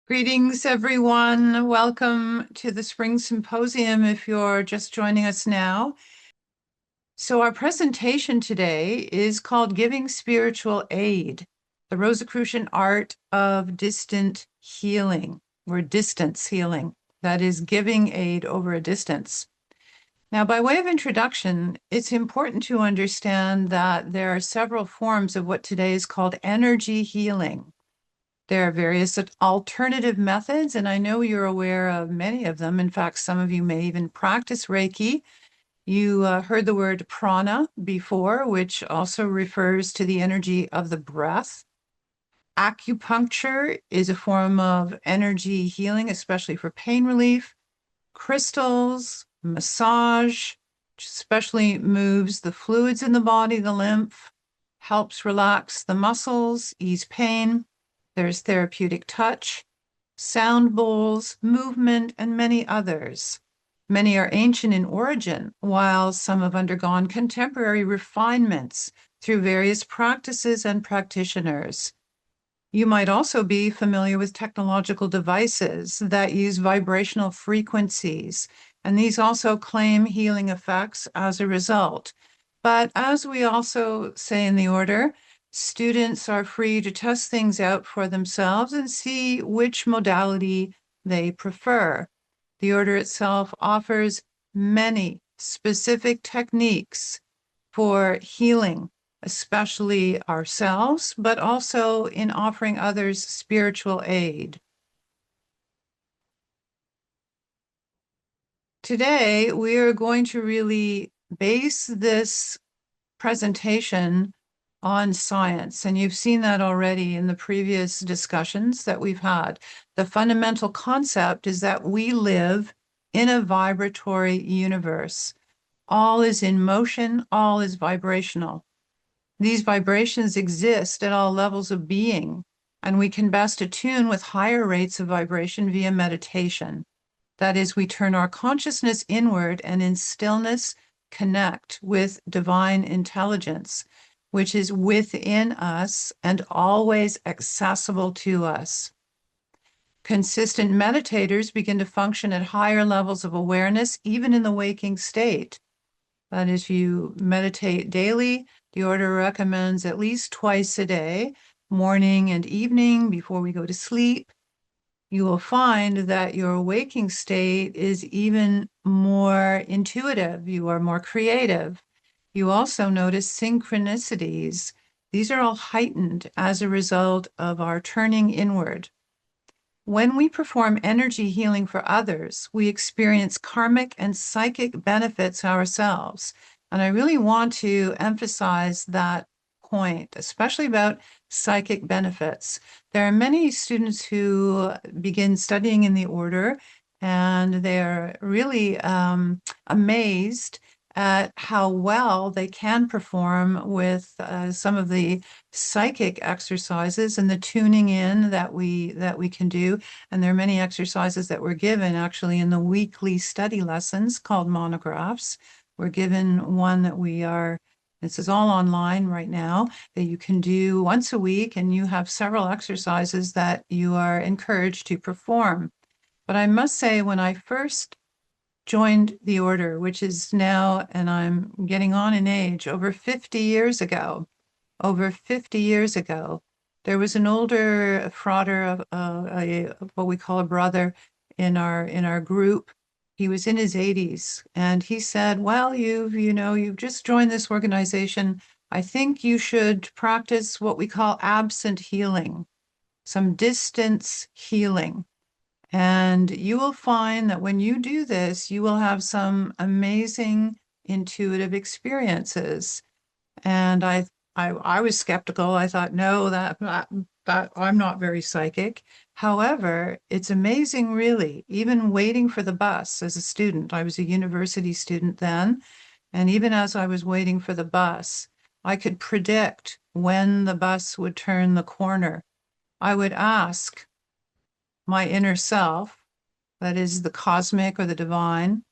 Greetings, everyone. Welcome to the Spring Symposium if you're just joining us now. So our presentation today is called Giving Spiritual Aid, the Rosicrucian Art of Distant Healing, or Distance Healing. That is giving aid over a distance. Now, by way of introduction, it's important to understand that there are several forms of what today is called energy healing. There are various alternative methods, and I know you're aware of many of them. In fact, some of you may even practice Reiki. You heard the word prana before, which also refers to the energy of the breath. Acupuncture is a form of energy healing, especially for pain relief. Crystals, massage, which especially moves the fluids in the body, the lymph, helps relax the muscles, ease pain. There's therapeutic touch, sound bowls, movement, and many others. Many are ancient in origin, while some have undergone contemporary refinements through various practices and practitioners. You might also be familiar with technological devices that use vibrational frequencies, and these also claim healing effects as a result. But as we also say in the order, students are free to test things out for themselves and see which modality they prefer. The order itself offers many specific techniques for healing, especially ourselves, but also in offering others spiritual aid. Today, we are going to really base this presentation on science, and you've seen that already in the previous discussions that we've had. The fundamental concept is that we live in a vibratory universe. All is in motion, all is vibrational. These vibrations exist at all levels of being, and we can best attune with higher rates of vibration via meditation. That is, we turn our consciousness inward and in stillness connect with divine intelligence, which is within us and always accessible to us. Consistent meditators begin to function at higher levels of awareness, even in the waking state. That is, you meditate daily. The order recommends at least twice a day, morning and evening before we go to sleep. You will find that your waking state is even more intuitive. You are more creative. You also notice synchronicities. These are all heightened as a result of our turning inward. When we perform energy healing for others, we experience karmic and psychic benefits ourselves. And I really want to emphasize that point, especially about psychic benefits. There are many students who begin studying in the order, and they're really amazed at how well they can perform with some of the psychic exercises and the tuning in that we can do. And there are many exercises that we're given actually in the weekly study lessons called monographs. We're given one that this is all online right now, that you can do once a week, and you have several exercises that you are encouraged to perform. But I must say, when I first joined the order, which is now, and I'm getting on in age, over 50 years ago, there was an older frauder, what we call a brother in our group. He was in his 80s, and he said, well, you've just joined this organization. I think you should practice what we call absent healing, some distance healing. And you will find that when you do this, you will have some amazing intuitive experiences. And I was skeptical. I thought, no, that I'm not very psychic. However, it's amazing, really. Even waiting for the bus as a student, I was a university student then, and even as I was waiting for the bus, I could predict when the bus would turn the corner. I would ask my inner self, that is the cosmic or the divine.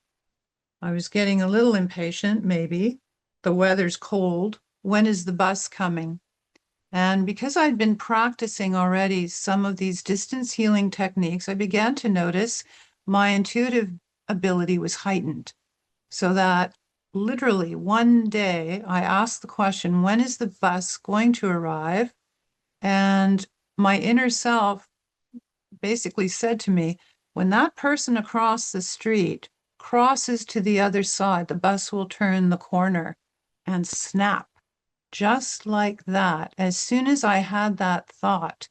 I was getting a little impatient, maybe. The weather's cold. When is the bus coming? And because I'd been practicing already some of these distance healing techniques, I began to notice my intuitive ability was heightened. So that literally one day I asked the question, when is the bus going to arrive? And my inner self basically said to me, when that person across the street crosses to the other side, the bus will turn the corner. And snap, just like that. As soon as I had that thought,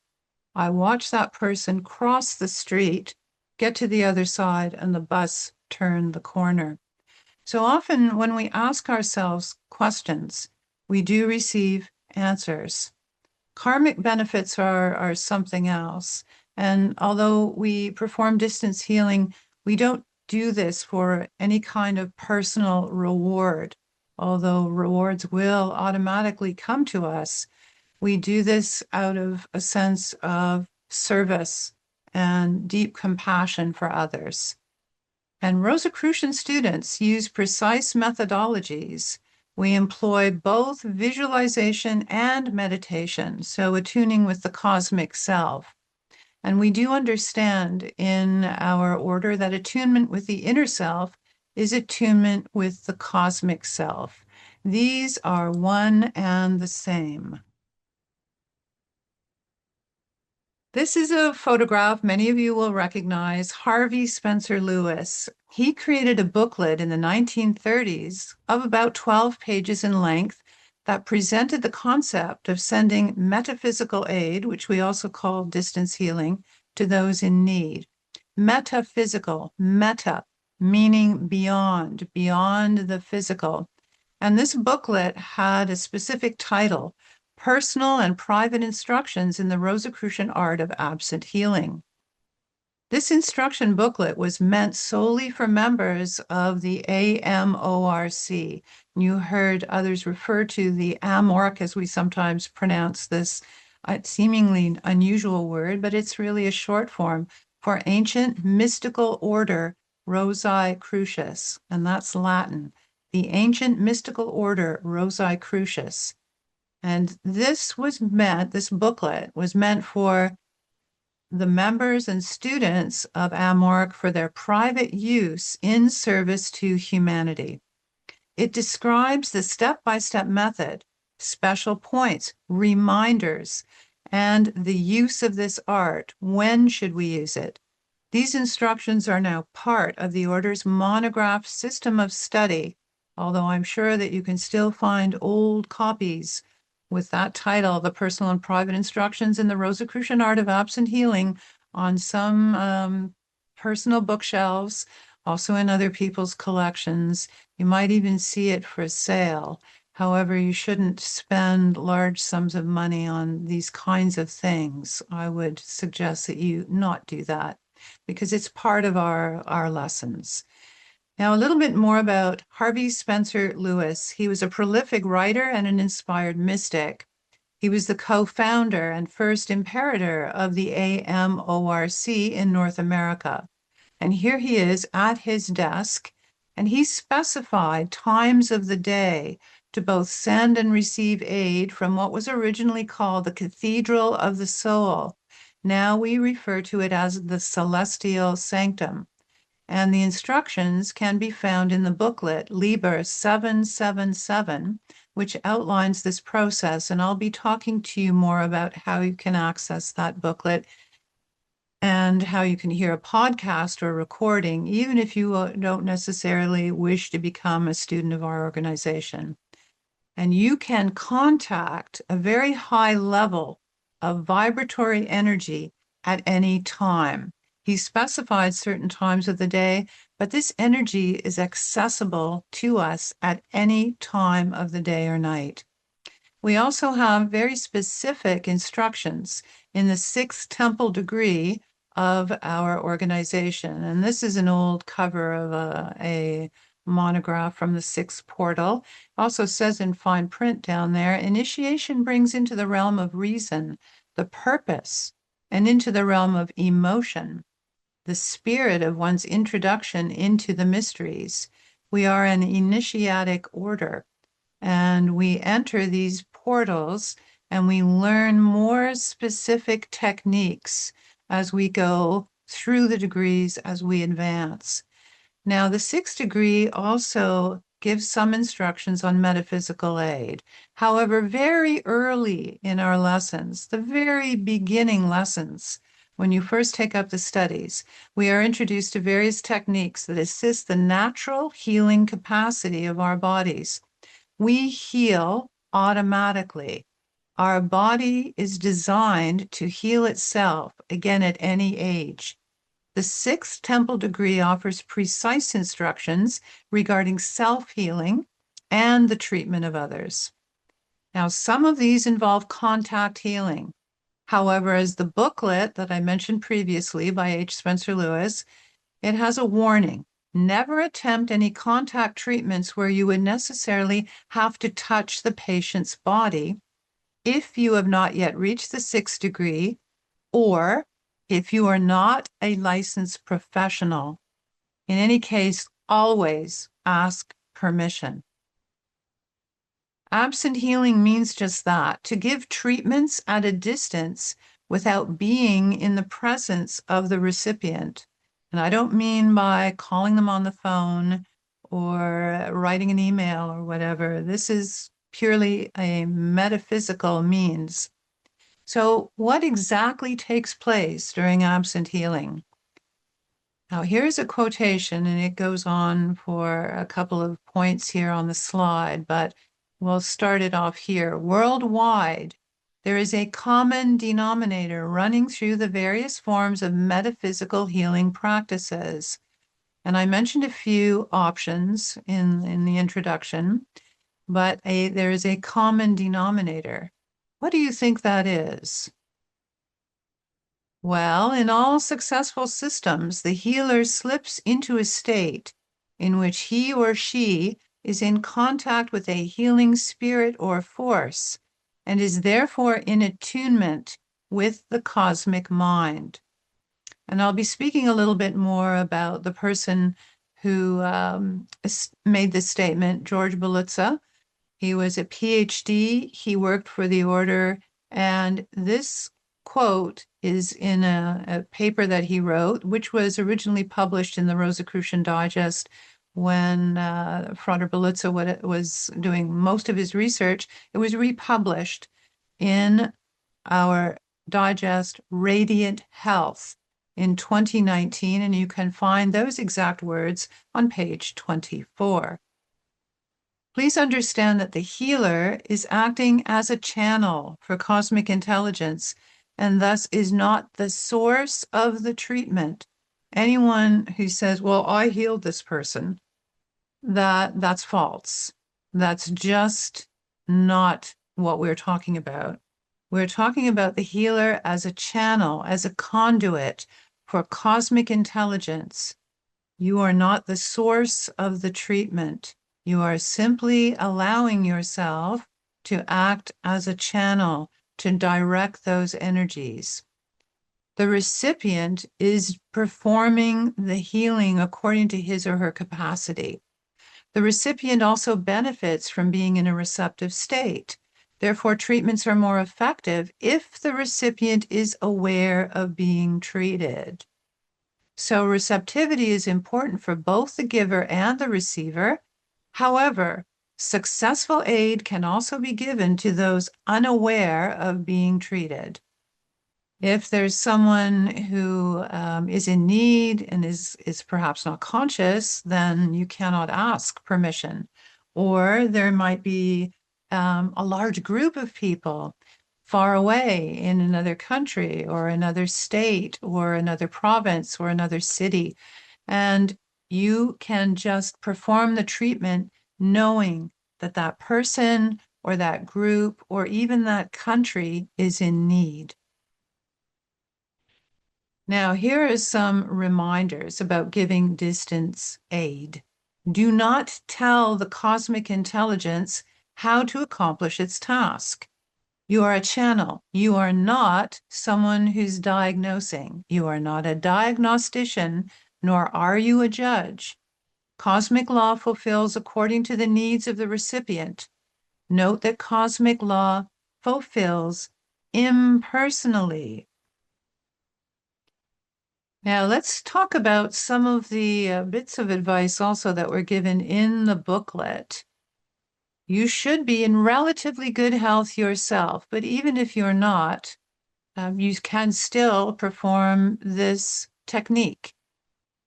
I watched that person cross the street, get to the other side, and the bus turn the corner. So often when we ask ourselves questions, we do receive answers. Karmic benefits are something else. And although we perform distance healing, we don't do this for any kind of personal reward, although rewards will automatically come to us. We do this out of a sense of service and deep compassion for others. And Rosicrucian students use precise methodologies. We employ both visualization and meditation, so attuning with the cosmic self. And we do understand in our order that attunement with the inner self is attunement with the cosmic self. These are one and the same. This is a photograph many of you will recognize, Harvey Spencer Lewis. He created a booklet in the 1930s of about 12 pages in length that presented the concept of sending metaphysical aid, which we also call distance healing, to those in need. Metaphysical, meta, meaning beyond, beyond the physical. And this booklet had a specific title, Personal and Private Instructions in the Rosicrucian Art of Absent Healing. This instruction booklet was meant solely for members of the AMORC. You heard others refer to the AMORC, as we sometimes pronounce this seemingly unusual word, but it's really a short form for Ancient Mystical Order Rosicrucius, and that's Latin. The Ancient Mystical Order Rosicrucius. And this booklet was meant for the members and students of AMORC for their private use in service to humanity. It describes the step-by-step method, special points, reminders, and the use of this art. When should we use it? These instructions are now part of the Order's monograph system of study, although I'm sure that you can still find old copies with that title, The Personal and Private Instructions in the Rosicrucian Art of Absent Healing, on some personal bookshelves, also in other people's collections. You might even see it for sale. However, you shouldn't spend large sums of money on these kinds of things. I would suggest that you not do that because it's part of our lessons. Now, a little bit more about Harvey Spencer Lewis. He was a prolific writer and an inspired mystic. He was the co-founder and first imperator of the AMORC in North America. And here he is at his desk, and he specified times of the day to both send and receive aid from what was originally called the Cathedral of the Soul. Now we refer to it as the Celestial Sanctum. And the instructions can be found in the booklet Liber 777, which outlines this process. And I'll be talking to you more about how you can access that booklet and how you can hear a podcast or recording, even if you don't necessarily wish to become a student of our organization. And you can contact a very high level of vibratory energy at any time. He specified certain times of the day, but this energy is accessible to us at any time of the day or night. We also have very specific instructions in the 6th temple degree of our organization. And this is an old cover of a monograph from the 6th portal. Also says in fine print down there, initiation brings into the realm of reason the purpose and into the realm of emotion the spirit of one's introduction into the mysteries. We are an initiatic order, and we enter these portals and we learn more specific techniques as we go through the degrees as we advance. Now, the 6th degree also gives some instructions on metaphysical aid. However, very early in our lessons, the very beginning lessons, when you first take up the studies, we are introduced to various techniques that assist the natural healing capacity of our bodies. We heal automatically. Our body is designed to heal itself, again, at any age. The 6th temple degree offers precise instructions regarding self-healing and the treatment of others. Now, some of these involve contact healing. However, as the booklet that I mentioned previously by H. Spencer Lewis, it has a warning. Never attempt any contact treatments where you would necessarily have to touch the patient's body if you have not yet reached the 6th degree, or if you are not a licensed professional. In any case, always ask permission. Absent healing means just that, to give treatments at a distance without being in the presence of the recipient. And I don't mean by calling them on the phone or writing an email or whatever. This is purely a metaphysical means. So what exactly takes place during absent healing? Now, here's a quotation, and it goes on for a couple of points here on the slide, but we'll start it off here. Worldwide, there is a common denominator running through the various forms of metaphysical healing practices. And I mentioned a few options in the introduction, but there is a common denominator. What do you think that is? Well, in all successful systems, the healer slips into a state in which he or she is in contact with a healing spirit or force and is therefore in attunement with the cosmic mind. And I'll be speaking a little bit more about the person who made this statement, George Belitza. He was a PhD. He worked for the order. And this quote is in a paper that he wrote, which was originally published in the Rosicrucian Digest when Frater Belitza was doing most of his research. It was republished in our digest, Radiant Health, in 2019, and you can find those exact words on page 24. Please understand that the healer is acting as a channel for cosmic intelligence and thus is not the source of the treatment. Anyone who says, well, I healed this person, that's false. That's just not what we're talking about. We're talking about the healer as a channel, as a conduit for cosmic intelligence. You are not the source of the treatment. You are simply allowing yourself to act as a channel to direct those energies. The recipient is performing the healing according to his or her capacity. The recipient also benefits from being in a receptive state. Therefore, treatments are more effective if the recipient is aware of being treated. So receptivity is important for both the giver and the receiver. However, successful aid can also be given to those unaware of being treated. If there's someone who is in need and is perhaps not conscious, then you cannot ask permission. Or there might be a large group of people far away in another country or another state or another province or another city, and you can just perform the treatment knowing that that person or that group or even that country is in need. Now, here are some reminders about giving distance aid. Do not tell the cosmic intelligence how to accomplish its task. You are a channel. You are not someone who's diagnosing. You are not a diagnostician, nor are you a judge. Cosmic law fulfills according to the needs of the recipient. Note that cosmic law fulfills impersonally. Now, let's talk about some of the bits of advice also that were given in the booklet. You should be in relatively good health yourself, but even if you're not, you can still perform this technique.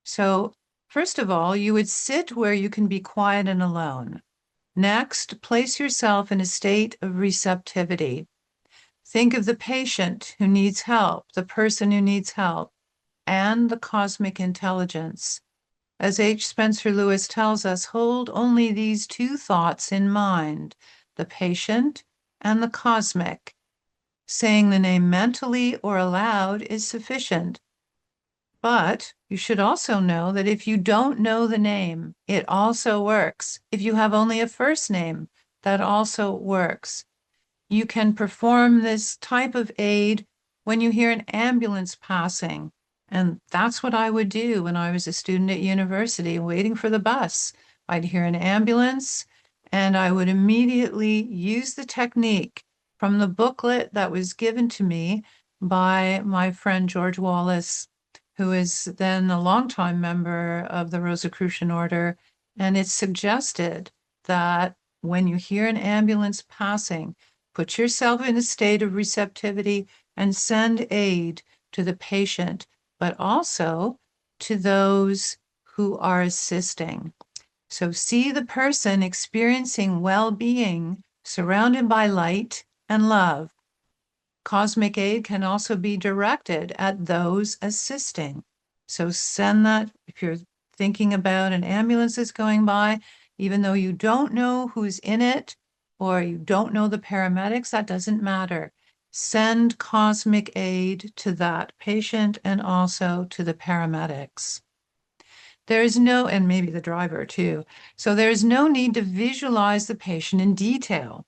So, first of all, you would sit where you can be quiet and alone. Next, place yourself in a state of receptivity. Think of the patient who needs help, the person who needs help, and the cosmic intelligence. As H. Spencer Lewis tells us, hold only these two thoughts in mind, the patient and the cosmic. Saying the name mentally or aloud is sufficient. But you should also know that if you don't know the name, it also works. If you have only a first name, that also works. You can perform this type of aid when you hear an ambulance passing. And that's what I would do when I was a student at university waiting for the bus. I'd hear an ambulance and I would immediately use the technique from the booklet that was given to me by my friend George Wallace, who is then a longtime member of the Rosicrucian order. And it suggested that when you hear an ambulance passing, put yourself in a state of receptivity and send aid to the patient, but also to those who are assisting. So see the person experiencing well-being surrounded by light and love. Cosmic aid can also be directed at those assisting. So send that if you're thinking about an ambulance that's going by, even though you don't know who's in it or you don't know the paramedics, that doesn't matter. Send cosmic aid to that patient and also to the paramedics. There is no, and maybe the driver too. So there is no need to visualize the patient in detail.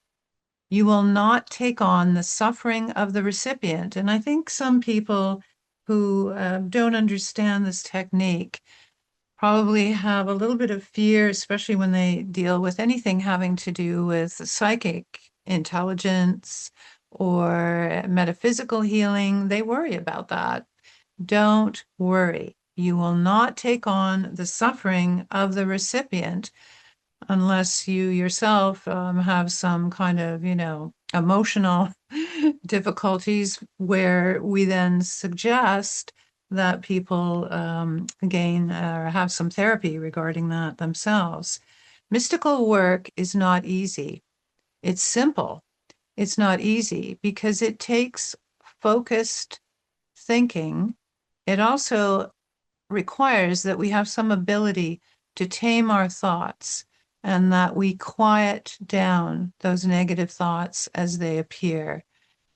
You will not take on the suffering of the recipient. And I think some people who don't understand this technique probably have a little bit of fear, especially when they deal with anything having to do with psychic intelligence or metaphysical healing. They worry about that. Don't worry. You will not take on the suffering of the recipient unless you yourself have some kind of, emotional difficulties, where we then suggest that people gain or have some therapy regarding that themselves. Mystical work is not easy. It's simple. It's not easy because it takes focused thinking. It also requires that we have some ability to tame our thoughts and that we quiet down those negative thoughts as they appear.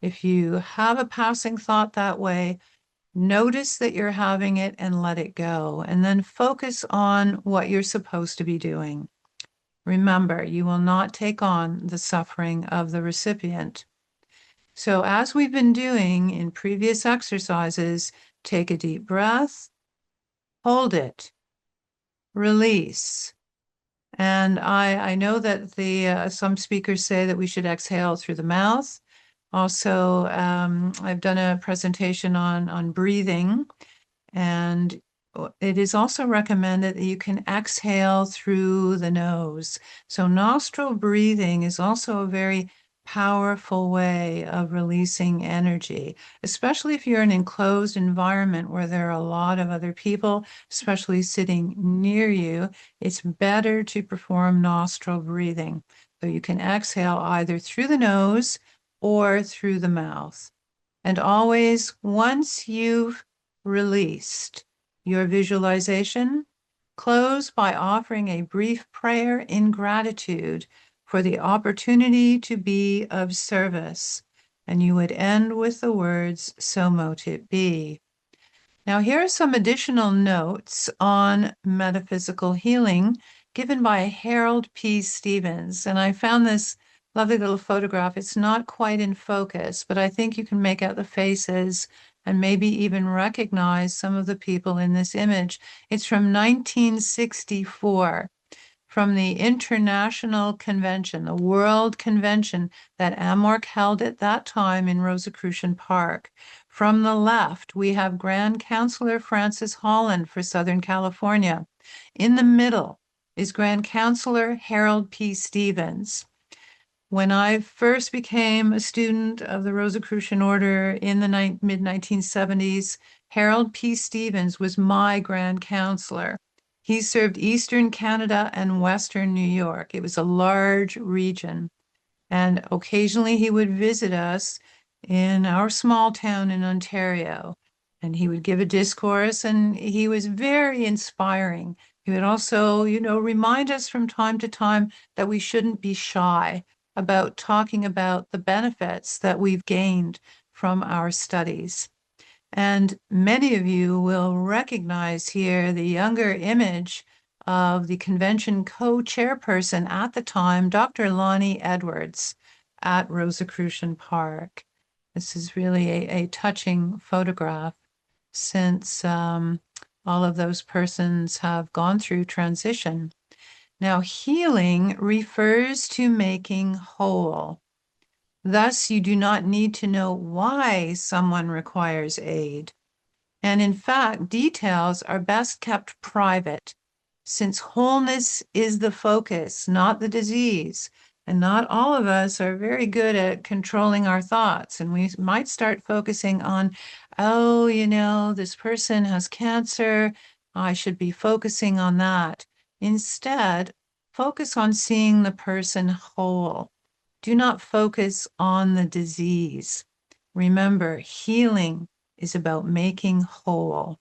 If you have a passing thought that way, notice that you're having it and let it go, and then focus on what you're supposed to be doing. Remember, you will not take on the suffering of the recipient. So as we've been doing in previous exercises, take a deep breath, hold it, release. And I know that some speakers say that we should exhale through the mouth. Also, I've done a presentation on breathing, and it is also recommended that you can exhale through the nose. So nostril breathing is also a very powerful way of releasing energy, especially if you're in an enclosed environment where there are a lot of other people, especially sitting near you. It's better to perform nostril breathing. So you can exhale either through the nose or through the mouth. And always, once you've released your visualization, close by offering a brief prayer in gratitude for the opportunity to be of service. And you would end with the words, "So mote it be." Now, here are some additional notes on metaphysical healing given by Harold P. Stevens. And I found this lovely little photograph. It's not quite in focus, but I think you can make out the faces and maybe even recognize some of the people in this image. It's from 1964. from the international convention, the world convention that AMRA held at that time in Rosicrucian Park. From the left, we have Grand Counselor Francis Holland for Southern California. In the middle is Grand Counselor Harold P. Stevens. When I first became a student of the Rosicrucian Order in the mid-1970s, Harold P. Stevens was my Grand Counselor. He served Eastern Canada and Western New York. It was a large region. And occasionally he would visit us in our small town in Ontario. And he would give a discourse, and he was very inspiring. He would also, remind us from time to time that we shouldn't be shy about talking about the benefits that we've gained from our studies. And many of you will recognize here the younger image of the convention co-chairperson at the time, Dr. Lonnie Edwards, at Rosicrucian Park. This is really a touching photograph, since all of those persons have gone through transition. Now, healing refers to making whole. Thus, you do not need to know why someone requires aid. And in fact, details are best kept private, since wholeness is the focus, not the disease. And not all of us are very good at controlling our thoughts. And we might start focusing on, oh, this person has cancer. I should be focusing on that. Instead, focus on seeing the person whole. Do not focus on the disease. Remember, healing is about making whole.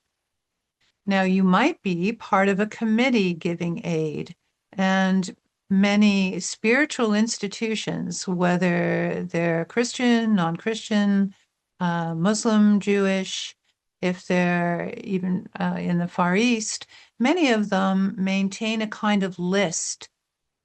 Now, you might be part of a committee giving aid, and many spiritual institutions, whether they're Christian, non-Christian, Muslim, Jewish, if they're even in the Far East, many of them maintain a kind of list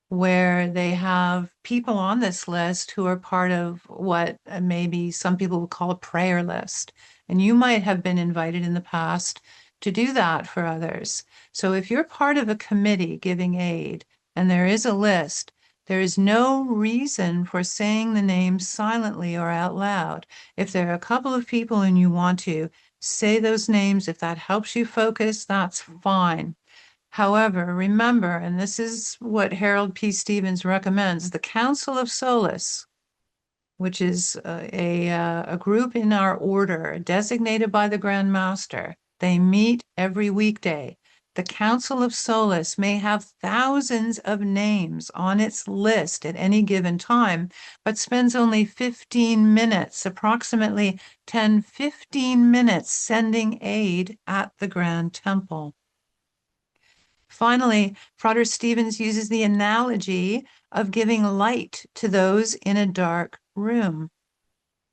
where they have people on this list who are part of what maybe some people would call a prayer list. And you might have been invited in the past to do that for others. So if you're part of a committee giving aid and there is a list, there is no reason for saying the names silently or out loud. If there are a couple of people and you want to say those names, if that helps you focus, that's fine. However, remember, and this is what Harold P. Stevens recommends, the Council of Solace, which is a group in our order designated by the Grand Master. They meet every weekday. The Council of Solace may have thousands of names on its list at any given time, but spends only 15 minutes, approximately 10-15 minutes, sending aid at the Grand Temple. Finally, Frater Stevens uses the analogy of giving light to those in a dark room.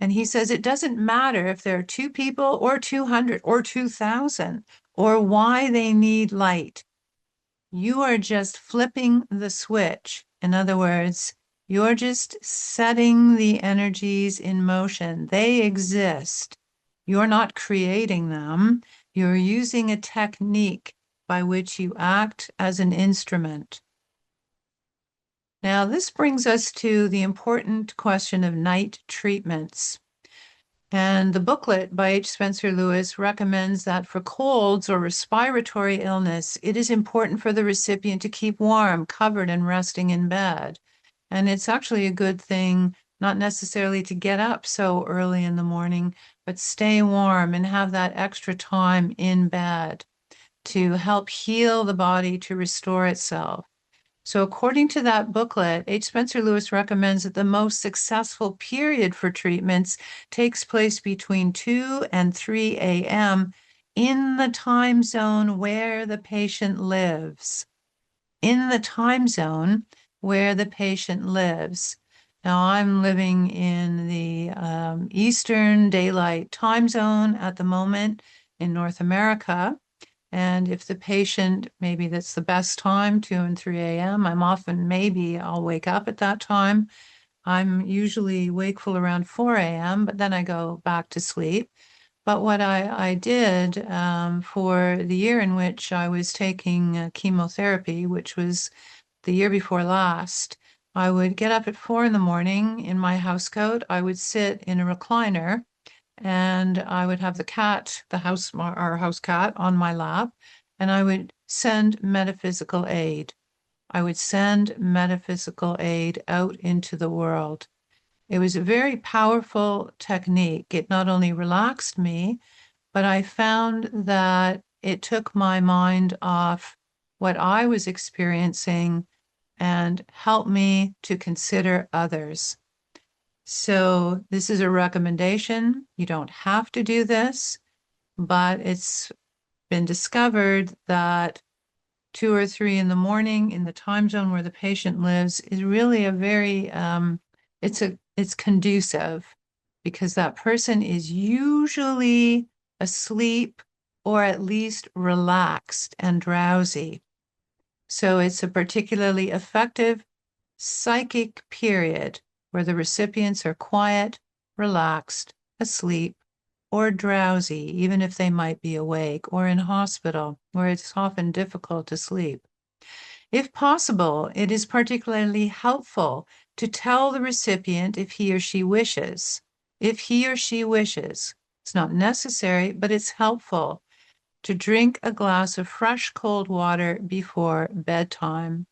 And he says it doesn't matter if there are 2 people or 200 or 2,000 or why they need light. You are just flipping the switch. In other words, you're just setting the energies in motion. They exist. You're not creating them. You're using a technique by which you act as an instrument. Now, this brings us to the important question of night treatments. And the booklet by H. Spencer Lewis recommends that for colds or respiratory illness, it is important for the recipient to keep warm, covered, and resting in bed. And it's actually a good thing, not necessarily to get up so early in the morning, but stay warm and have that extra time in bed to help heal the body, to restore itself. So according to that booklet, H. Spencer Lewis recommends that the most successful period for treatments takes place between 2 and 3 a.m. in the time zone where the patient lives. In the time zone where the patient lives. Now, I'm living in the Eastern Daylight Time Zone at the moment in North America. And if the patient, maybe that's the best time, 2 and 3 a.m., I'll wake up at that time. I'm usually wakeful around 4 a.m., but then I go back to sleep. But what I did for the year in which I was taking chemotherapy, which was the year before last, I would get up at 4 in the morning in my housecoat. I would sit in a recliner and I would have the cat, our house cat, on my lap, and I would send metaphysical aid. I would send metaphysical aid out into the world. It was a very powerful technique. It not only relaxed me, but I found that it took my mind off what I was experiencing and helped me to consider others. So this is a recommendation. You don't have to do this, but it's been discovered that 2 or 3 in the morning in the time zone where the patient lives is really a very it's conducive because that person is usually asleep or at least relaxed and drowsy. So it's a particularly effective psychic period where the recipients are quiet, relaxed, asleep, or drowsy, even if they might be awake, or in hospital, where it's often difficult to sleep. If possible, it is particularly helpful to tell the recipient if he or she wishes. If he or she wishes, it's not necessary, but it's helpful to drink a glass of fresh cold water before bedtime.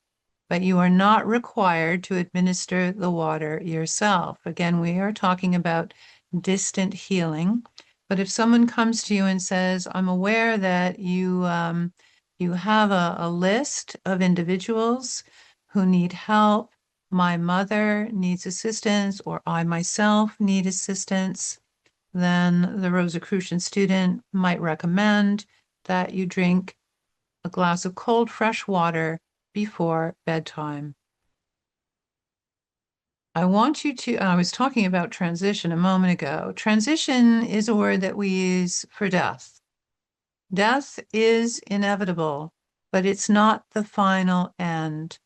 But you are not required to administer the water yourself. Again, we are talking about distant healing. But if someone comes to you and says, I'm aware that you have a list of individuals who need help, my mother needs assistance, or I myself need assistance, then the Rosicrucian student might recommend that you drink a glass of cold, fresh water before bedtime. I want you to, I was talking about transition a moment ago. Transition is a word that we use for death. Death is inevitable, but it's not the final end.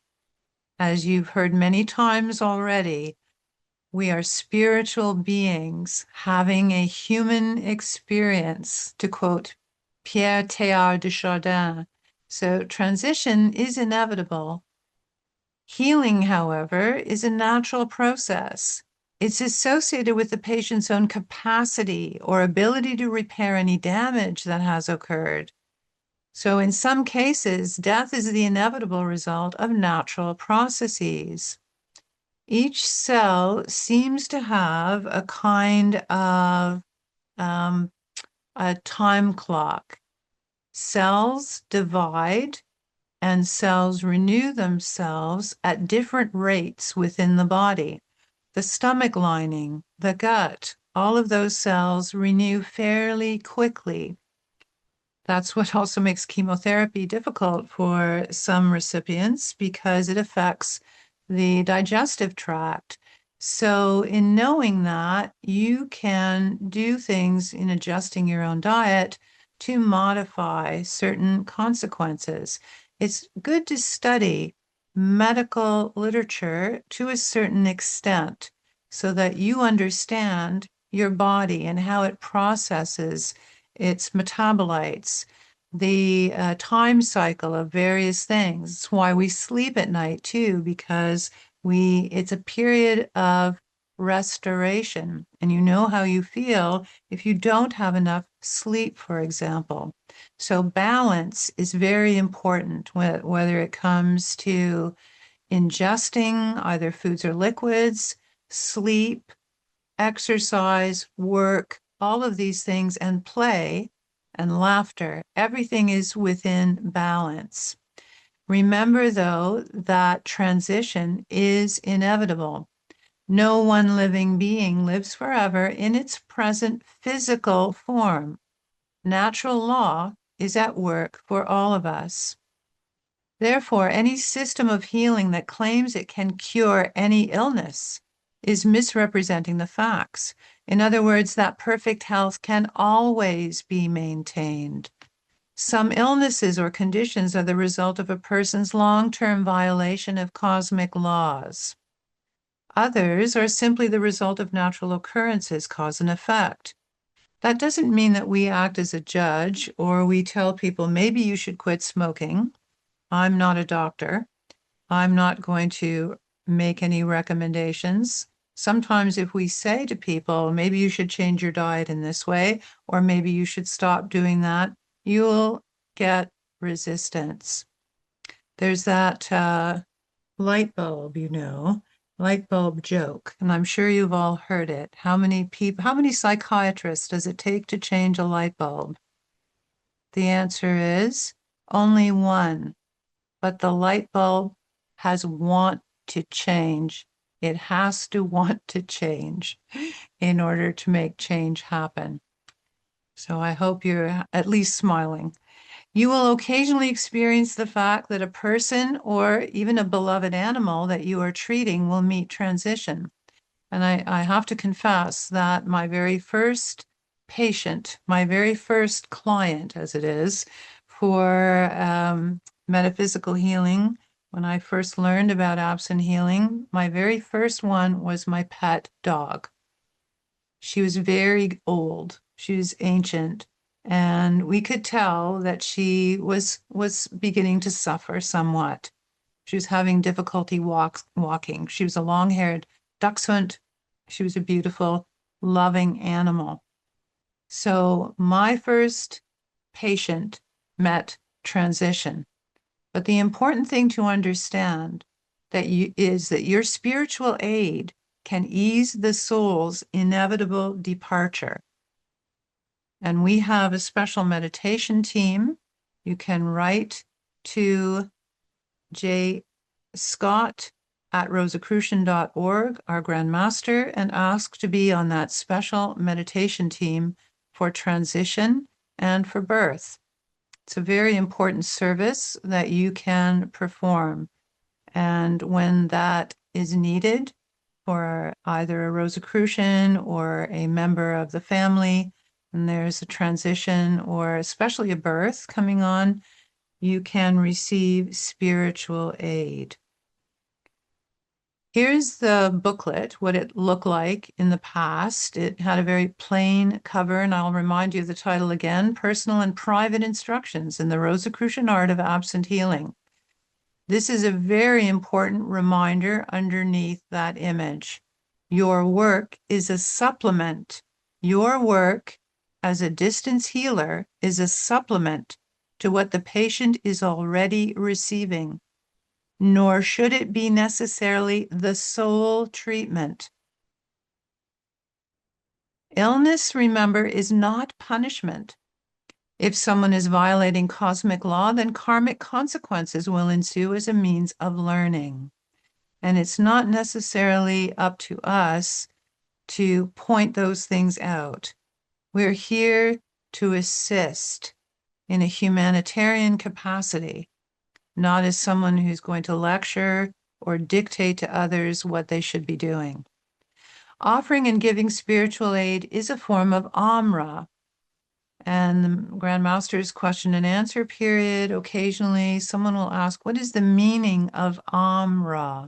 As you've heard many times already, we are spiritual beings having a human experience, to quote Pierre Teilhard de Chardin. So transition is inevitable. Healing, however, is a natural process. It's associated with the patient's own capacity or ability to repair any damage that has occurred. So in some cases, death is the inevitable result of natural processes. Each cell seems to have a kind of a time clock. Cells divide and cells renew themselves at different rates within the body. The stomach lining, the gut, all of those cells renew fairly quickly. That's what also makes chemotherapy difficult for some recipients because it affects the digestive tract. So in knowing that, you can do things in adjusting your own diet to modify certain consequences. It's good to study medical literature to a certain extent so that you understand your body and how it processes its metabolites, the time cycle of various things. It's why we sleep at night too, because it's a period of restoration. And you know how you feel if you don't have enough sleep, for example. So balance is very important, whether it comes to ingesting either foods or liquids, sleep, exercise, work, all of these things, and play and laughter. Everything is within balance. Remember, though, that transition is inevitable. No one living being lives forever in its present physical form. Natural law is at work for all of us. Therefore, any system of healing that claims it can cure any illness is misrepresenting the facts. In other words, that perfect health can always be maintained. Some illnesses or conditions are the result of a person's long-term violation of cosmic laws. Others are simply the result of natural occurrences, cause and effect. That doesn't mean that we act as a judge or we tell people, maybe you should quit smoking. I'm not a doctor. I'm not going to make any recommendations. Sometimes if we say to people, maybe you should change your diet in this way, or maybe you should stop doing that, you'll get resistance. There's that light bulb, light bulb joke, and I'm sure you've all heard it. How many psychiatrists does it take to change a light bulb? The answer is only one, but the light bulb has want to change. It has to want to change in order to make change happen. So I hope you're at least smiling. You will occasionally experience the fact that a person or even a beloved animal that you are treating will meet transition. And I have to confess that my very first patient, my very first client, as it is, for metaphysical healing, when I first learned about absent healing, my very first one was my pet dog. She was very old. She was ancient. And we could tell that she was beginning to suffer somewhat. She was having difficulty walking. She was a long-haired dachshund. She was a beautiful, loving animal. So my first patient met transition. But the important thing to understand is that your spiritual aid can ease the soul's inevitable departure. And we have a special meditation team. You can write to J. Scott at Rosicrucian.org, our Grand Master, and ask to be on that special meditation team for transition and for birth. It's a very important service that you can perform. And when that is needed for either a Rosicrucian or a member of the family, and there's a transition or especially a birth coming on, you can receive spiritual aid. Here's the booklet, what it looked like in the past. It had a very plain cover, and I'll remind you of the title again, Personal and Private Instructions in the Rosicrucian Art of Absent Healing. This is a very important reminder underneath that image. Your work is a supplement. Your work as a distance healer is a supplement to what the patient is already receiving, nor should it be necessarily the sole treatment. Illness, remember, is not punishment. If someone is violating cosmic law, then karmic consequences will ensue as a means of learning. And it's not necessarily up to us to point those things out. We're here to assist in a humanitarian capacity, not as someone who's going to lecture or dictate to others what they should be doing. Offering and giving spiritual aid is a form of AMRA. And the Grand Master's question and answer period, occasionally someone will ask, what is the meaning of AMRA?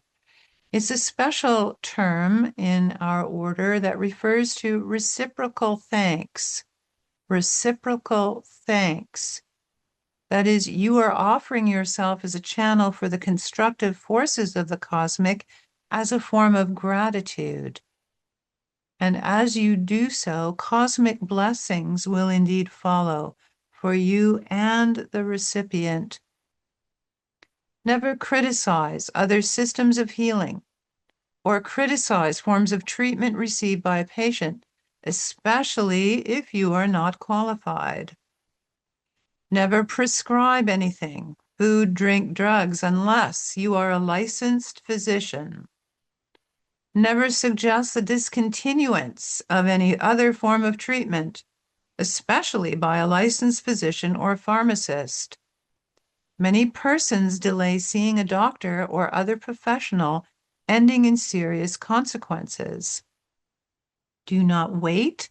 It's a special term in our order that refers to reciprocal thanks. Reciprocal thanks. That is, you are offering yourself as a channel for the constructive forces of the cosmic as a form of gratitude. And as you do so, cosmic blessings will indeed follow for you and the recipient. Never criticize other systems of healing or criticize forms of treatment received by a patient, especially if you are not qualified. Never prescribe anything, food, drink, drugs, unless you are a licensed physician. Never suggest the discontinuance of any other form of treatment, especially by a licensed physician or pharmacist. Many persons delay seeing a doctor or other professional, ending in serious consequences. Do not wait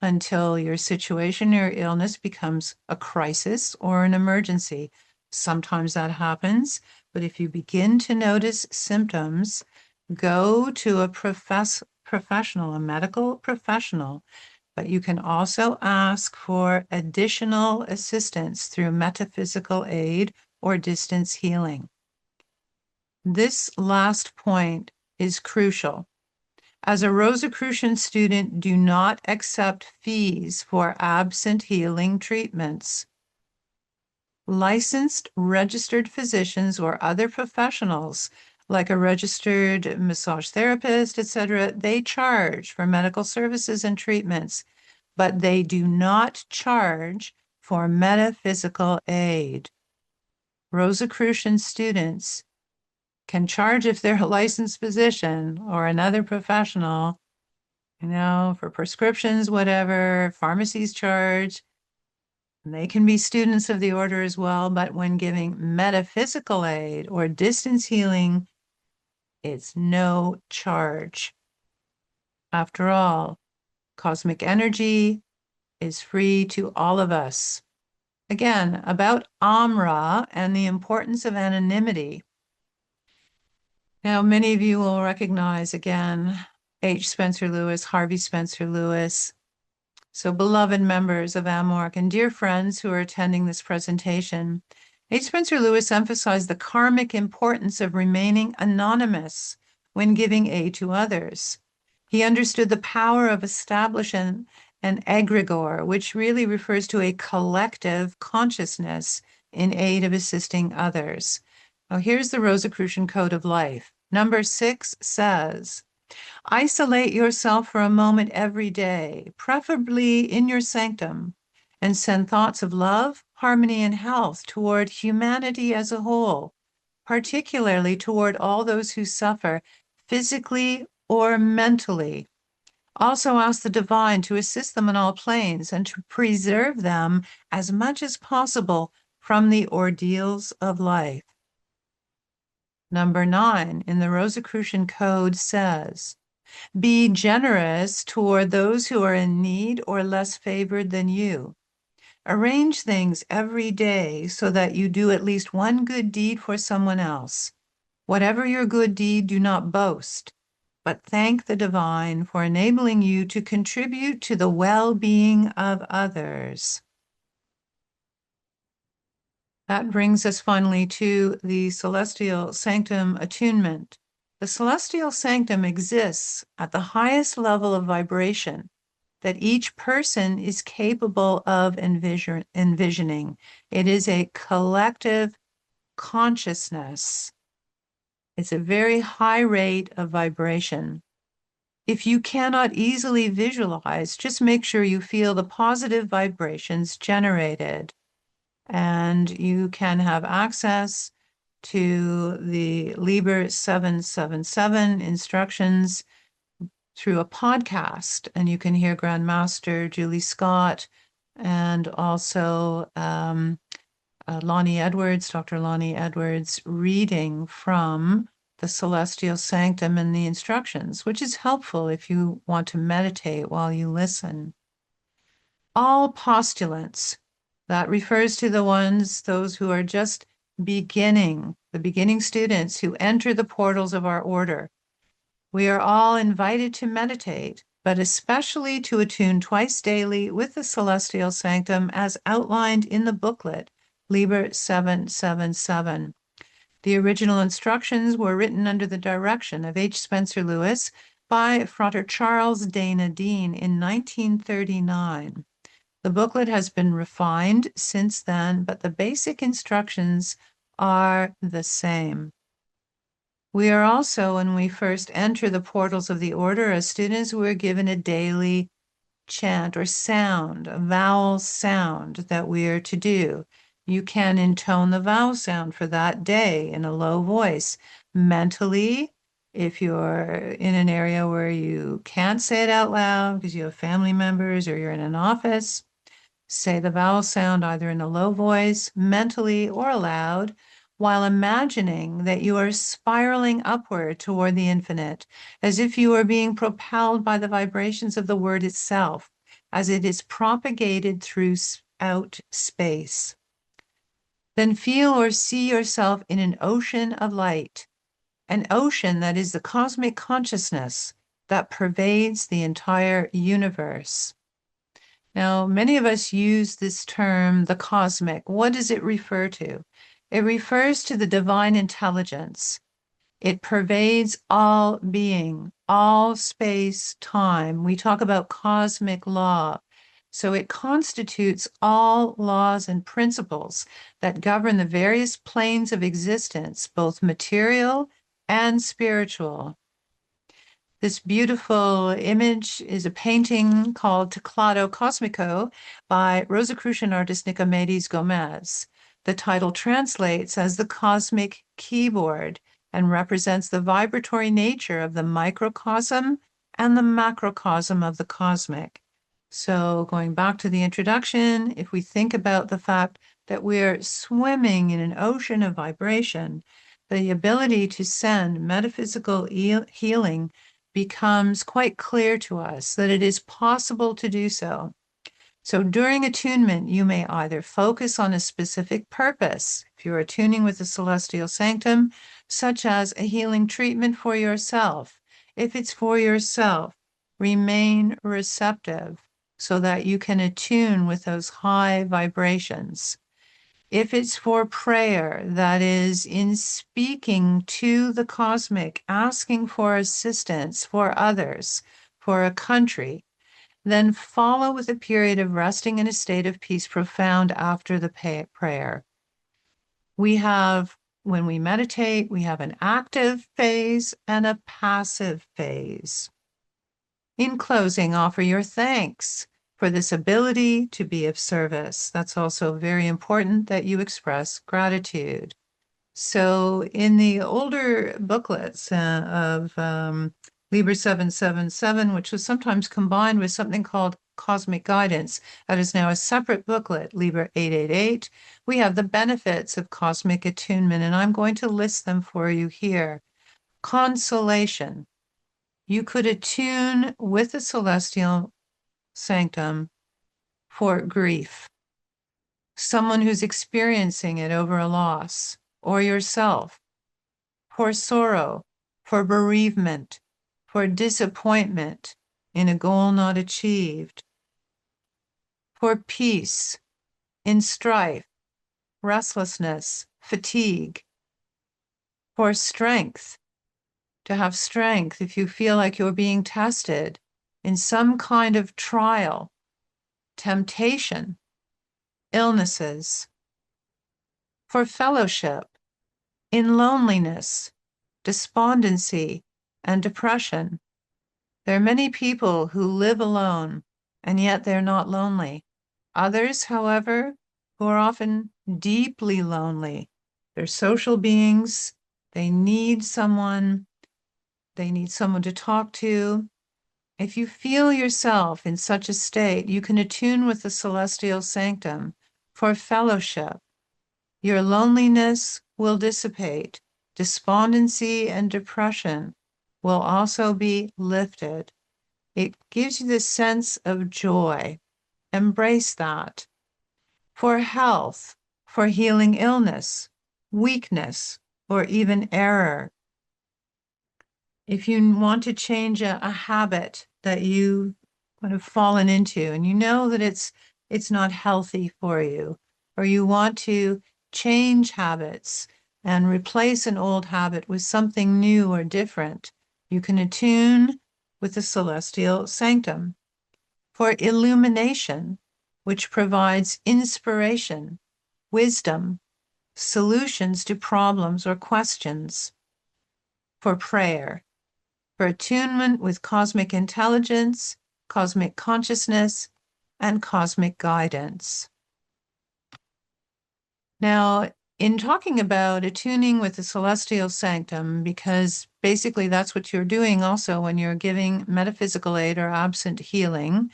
until your situation or illness becomes a crisis or an emergency. Sometimes that happens, but if you begin to notice symptoms, go to a professional, a medical professional, but you can also ask for additional assistance through metaphysical aid or distance healing. This last point is crucial. As a Rosicrucian student, do not accept fees for absent healing treatments. Licensed, registered physicians or other professionals, like a registered massage therapist, etc., they charge for medical services and treatments, but they do not charge for metaphysical aid. Rosicrucian students can charge if they're a licensed physician or another professional, for prescriptions, whatever, pharmacies charge. They can be students of the order as well, but when giving metaphysical aid or distance healing, it's no charge. After all, cosmic energy is free to all of us. Again, about AMRA and the importance of anonymity. Now, many of you will recognize again H. Spencer Lewis, Harvey Spencer Lewis. So, beloved members of AMRA and dear friends who are attending this presentation, H. Spencer Lewis emphasized the karmic importance of remaining anonymous when giving aid to others. He understood the power of establishing an egregore, which really refers to a collective consciousness in aid of assisting others. Now, here's the Rosicrucian Code of Life. Number 6 says, isolate yourself for a moment every day, preferably in your sanctum, and send thoughts of love, harmony, and health toward humanity as a whole, particularly toward all those who suffer physically or mentally. Also ask the divine to assist them on all planes and to preserve them as much as possible from the ordeals of life. Number 9 in the Rosicrucian Code says, be generous toward those who are in need or less favored than you. Arrange things every day so that you do at least one good deed for someone else. Whatever your good deed, do not boast, but thank the divine for enabling you to contribute to the well-being of others. That brings us finally to the celestial sanctum attunement. The celestial sanctum exists at the highest level of vibration that each person is capable of envisioning. It is a collective consciousness. It's a very high rate of vibration. If you cannot easily visualize, just make sure you feel the positive vibrations generated. And you can have access to the Liber 777 instructions through a podcast, and you can hear Grandmaster Julie Scott and also Lonnie Edwards, Dr. Lonnie Edwards, reading from the Celestial Sanctum and the instructions, which is helpful if you want to meditate while you listen. All postulants, that refers to those who are just beginning, the beginning students who enter the portals of our order. We are all invited to meditate, but especially to attune twice daily with the Celestial Sanctum as outlined in the booklet, Liber 777. The original instructions were written under the direction of H. Spencer Lewis by Frater Charles Dana Dean in 1939. The booklet has been refined since then, but the basic instructions are the same. We are also, when we first enter the portals of the order, as students, we're given a daily chant or sound, a vowel sound that we are to do. You can intone the vowel sound for that day in a low voice. Mentally, if you're in an area where you can't say it out loud because you have family members or you're in an office, say the vowel sound either in a low voice, mentally, or aloud, while imagining that you are spiraling upward toward the infinite, as if you are being propelled by the vibrations of the word itself, as it is propagated throughout space. Then feel or see yourself in an ocean of light, an ocean that is the cosmic consciousness that pervades the entire universe. Now, many of us use this term, the cosmic. What does it refer to? It refers to the divine intelligence, It pervades all being, all space, time. We talk about cosmic law. So it constitutes all laws and principles that govern the various planes of existence, both material and spiritual. This beautiful image is a painting called Teclado Cosmico by Rosicrucian artist Nicomedes Gomez. The title translates as the cosmic keyboard and represents the vibratory nature of the microcosm and the macrocosm of the cosmic. So going back to the introduction, if we think about the fact that we're swimming in an ocean of vibration, the ability to send metaphysical healing becomes quite clear to us that it is possible to do so. So during attunement, you may either focus on a specific purpose, if you're attuning with the celestial sanctum, such as a healing treatment for yourself. If it's for yourself, remain receptive so that you can attune with those high vibrations. If it's for prayer, that is in speaking to the cosmic, asking for assistance for others, for a country, then follow with a period of resting in a state of peace profound after the prayer. When we meditate, we have an active phase and a passive phase. In closing, offer your thanks for this ability to be of service. That's also very important that you express gratitude. So in the older booklets of Liber 777, which was sometimes combined with something called Cosmic Guidance, that is now a separate booklet, Liber 888, we have the benefits of cosmic attunement, and I'm going to list them for you here. Consolation. You could attune with the celestial sanctum for grief, someone who's experiencing it over a loss, or yourself, for sorrow, for bereavement, for disappointment in a goal not achieved, for peace in strife, restlessness, fatigue, for strength, to have strength if you feel like you're being tested in some kind of trial, temptation, illnesses, for fellowship, in loneliness, despondency, and depression. There are many people who live alone, and yet they're not lonely. Others, however, who are often deeply lonely. They're social beings. They need someone. They need someone to talk to. If you feel yourself in such a state, you can attune with the celestial sanctum for fellowship. Your loneliness will dissipate. Despondency and depression will also be lifted. It gives you this sense of joy. Embrace that. For health, for healing illness, weakness, or even error. If you want to change a habit that you have fallen into and you know that it's not healthy for you, or you want to change habits and replace an old habit with something new or different, you can attune with the celestial sanctum. For illumination, which provides inspiration, wisdom, solutions to problems or questions. For prayer, for attunement with cosmic intelligence, cosmic consciousness, and cosmic guidance. Now, in talking about attuning with the celestial sanctum, because basically that's what you're doing also when you're giving metaphysical aid or absent healing,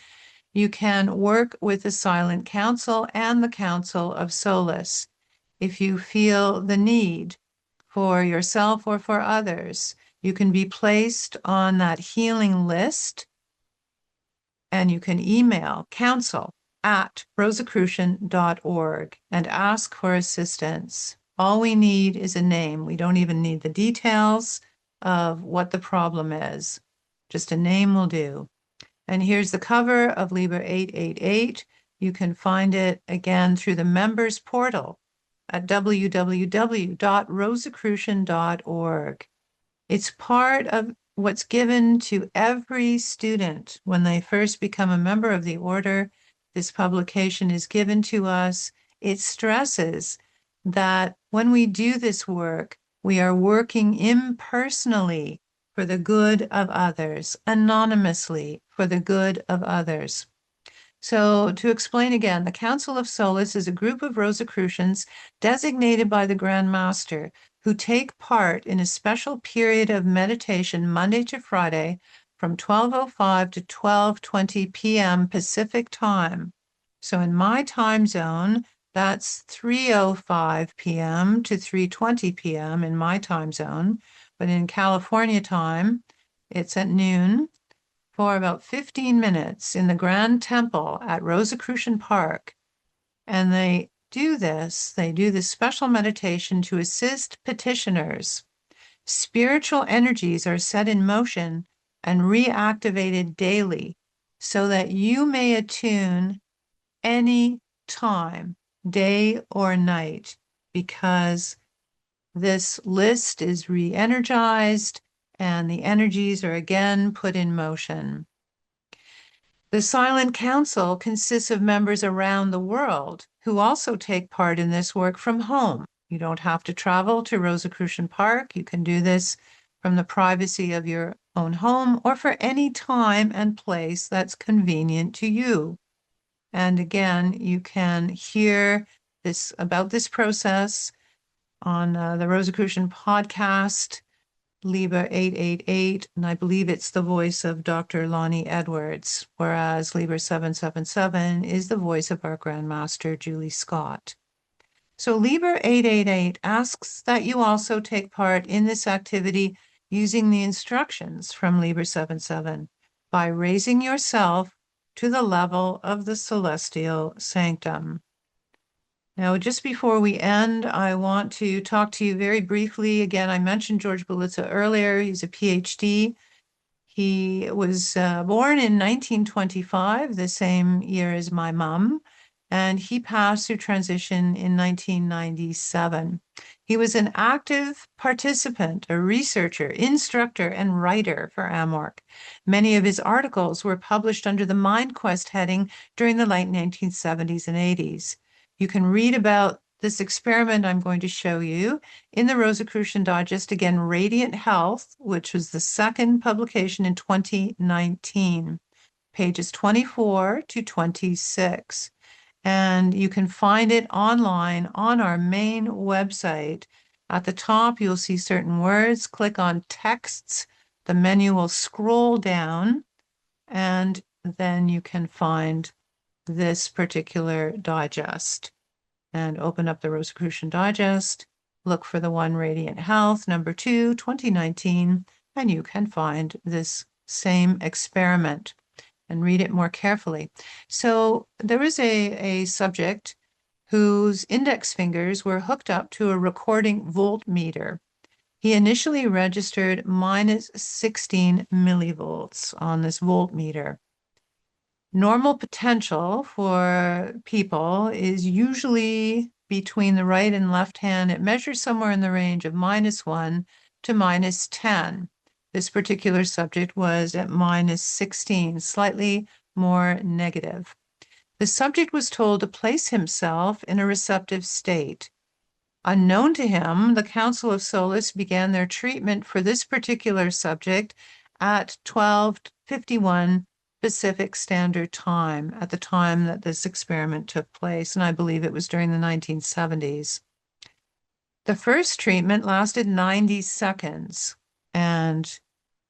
you can work with the silent council and the council of Solace. If you feel the need for yourself or for others, you can be placed on that healing list, and you can email council@rosicrucian.org and ask for assistance. All we need is a name. We don't even need the details of what the problem is. Just a name will do. And here's the cover of Liber 888. You can find it again through the members portal at www.rosicrucian.org. It's part of what's given to every student when they first become a member of the order. This publication is given to us. It stresses that when we do this work, we are working impersonally for the good of others, anonymously for the good of others. So, to explain again, the Council of Solace is a group of Rosicrucians designated by the Grand Master who take part in a special period of meditation Monday to Friday from 12:05 to 12:20 p.m. Pacific time. So, in my time zone, that's 3:05 p.m. to 3:20 p.m. in my time zone. But in California time, it's at noon for about 15 minutes in the Grand Temple at Rosicrucian Park. And they do this special meditation to assist petitioners. Spiritual energies are set in motion and reactivated daily so that you may attune any time, day or night, because this list is re-energized and the energies are again put in motion. The Silent Council consists of members around the world who also take part in this work from home. You don't have to travel to Rosicrucian Park. You can do this from the privacy of your own home or for any time and place that's convenient to you. And again, you can hear this about this process on the Rosicrucian podcast, Liber 888, and I believe it's the voice of Dr. Lonnie Edwards, whereas Liber 777 is the voice of our Grandmaster, Julie Scott. So Liber 888 asks that you also take part in this activity using the instructions from Liber 77 by raising yourself to the level of the celestial sanctum. Now, just before we end, I want to talk to you very briefly. Again, I mentioned George Belitza earlier. He's a PhD. He was born in 1925, the same year as my mom, and he passed through transition in 1997. He was an active participant, a researcher, instructor, and writer for AMRA. Many of his articles were published under the MindQuest heading during the late 1970s and 80s. You can read about this experiment I'm going to show you in the Rosicrucian Digest, again, Radiant Health, which was the second publication in 2019, pages 24 to 26. And you can find it online on our main website. At the top, you'll see certain words. Click on texts. The menu will scroll down, and then you can find this particular digest. And open up the Rosicrucian Digest, look for the one Radiant Health, number 2, 2019, and you can find this same experiment and read it more carefully. So there was a subject whose index fingers were hooked up to a recording voltmeter. He initially registered minus 16 millivolts on this voltmeter. Normal potential for people is usually between the right and left hand. It measures somewhere in the range of -1 to -10. This particular subject was at -16, slightly more negative. The subject was told to place himself in a receptive state. Unknown to him, the Council of Solace began their treatment for this particular subject at 12:51 Pacific Standard Time at the time that this experiment took place, and I believe it was during the 1970s. The first treatment lasted 90 seconds, and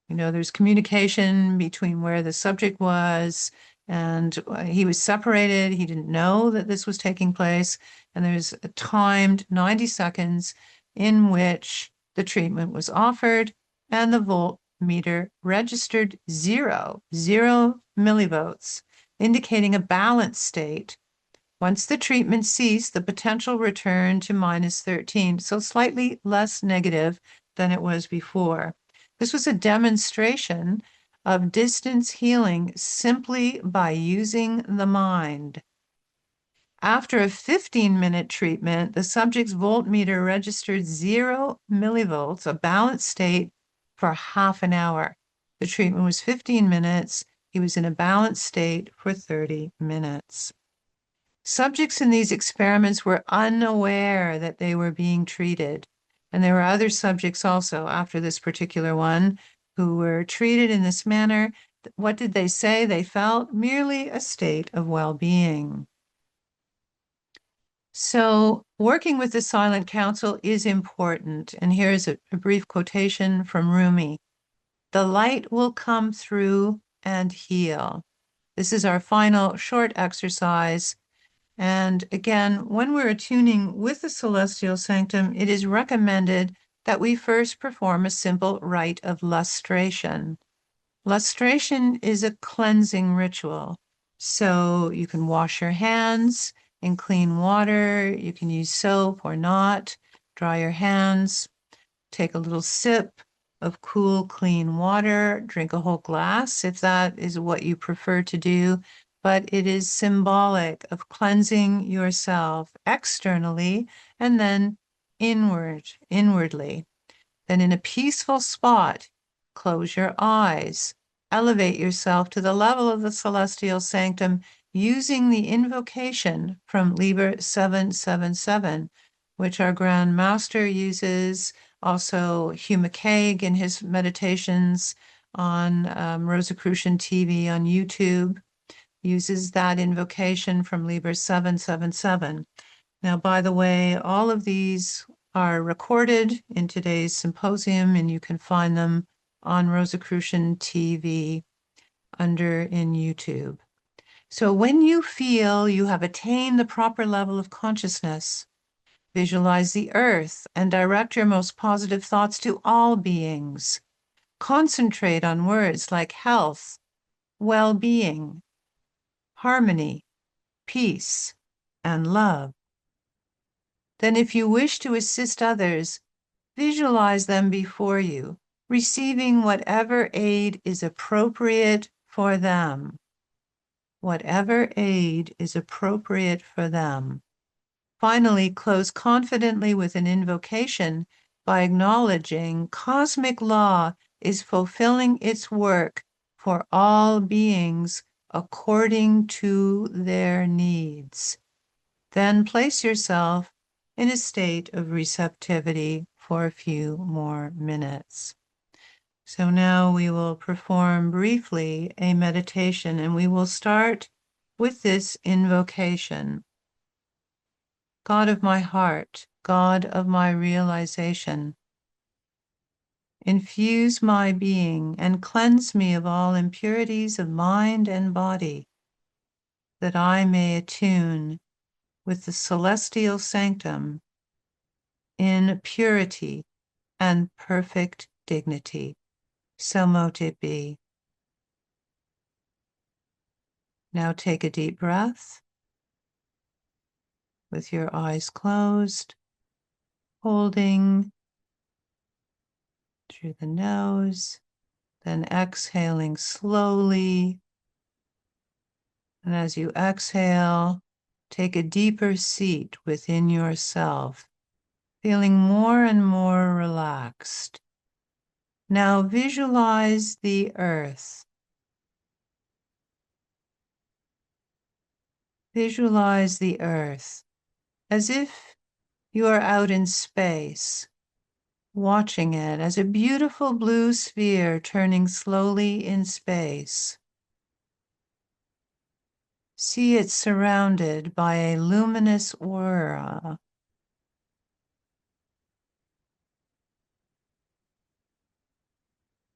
there's communication between where the subject was, and he was separated. He didn't know that this was taking place, and there's a timed 90 seconds in which the treatment was offered, and the voltmeter registered zero millivolts, indicating a balanced state. Once the treatment ceased, the potential returned to -13, so slightly less negative than it was before. This was a demonstration of distance healing simply by using the mind. After a 15-minute treatment, the subject's voltmeter registered 0 millivolts, a balanced state, for half an hour. The treatment was 15 minutes. He was in a balanced state for 30 minutes. Subjects in these experiments were unaware that they were being treated. And there were other subjects also after this particular one who were treated in this manner. What did they say? They felt merely a state of well-being. So working with the silent council is important. And here's a brief quotation from Rumi. The light will come through and heal. This is our final short exercise. And again, when we're attuning with the celestial sanctum, it is recommended that we first perform a simple rite of lustration. Lustration is a cleansing ritual. So you can wash your hands in clean water. You can use soap or not. Dry your hands. Take a little sip of cool, clean water. Drink a whole glass if that is what you prefer to do. But it is symbolic of cleansing yourself externally and then inwardly. Then in a peaceful spot, close your eyes. Elevate yourself to the level of the celestial sanctum using the invocation from Liber 777, which our Grand Master uses, also Hugh McCaig in his meditations on Rosicrucian TV on YouTube, uses that invocation from Liber 777. Now, by the way, all of these are recorded in today's symposium, and you can find them on Rosicrucian TV in YouTube. So when you feel you have attained the proper level of consciousness, visualize the earth and direct your most positive thoughts to all beings. Concentrate on words like health, well-being, harmony, peace, and love. Then if you wish to assist others, visualize them before you, receiving whatever aid is appropriate for them. Whatever aid is appropriate for them. Finally, close confidently with an invocation by acknowledging cosmic law is fulfilling its work for all beings according to their needs. Then place yourself in a state of receptivity for a few more minutes. So now we will perform briefly a meditation, and we will start with this invocation. God of my heart, God of my realization, infuse my being and cleanse me of all impurities of mind and body, that I may attune with the celestial sanctum in purity and perfect dignity. So mote it be. Now take a deep breath with your eyes closed, holding through the nose, then exhaling slowly. And as you exhale, take a deeper seat within yourself, feeling more and more relaxed. Now visualize the earth. Visualize the earth as if you are out in space, watching it as a beautiful blue sphere turning slowly in space. See it surrounded by a luminous aura.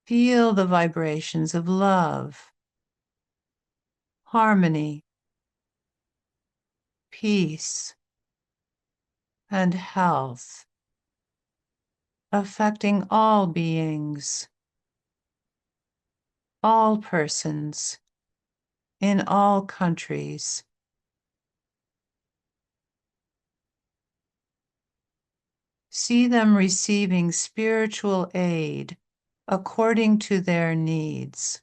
Feel the vibrations of love, harmony, peace, and health, affecting all beings, all persons, in all countries. See them receiving spiritual aid according to their needs.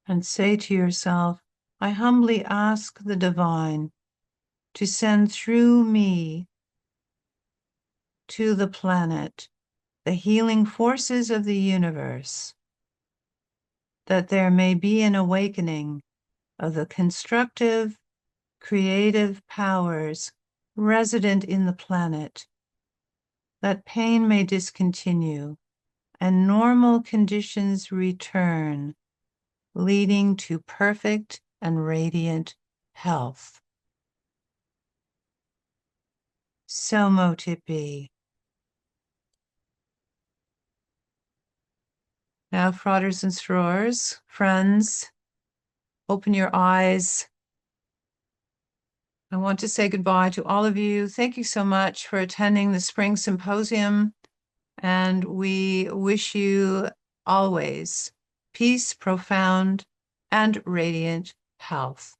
And say to yourself, I humbly ask the divine to send through me to the planet the healing forces of the universe, that there may be an awakening of the constructive, creative powers resident in the planet, that pain may discontinue and normal conditions return, leading to perfect and radiant health. So mote it be. Now, frauders and sorors, friends, open your eyes. I want to say goodbye to all of you. Thank you so much for attending the Spring Symposium, and we wish you always peace, profound, and radiant health.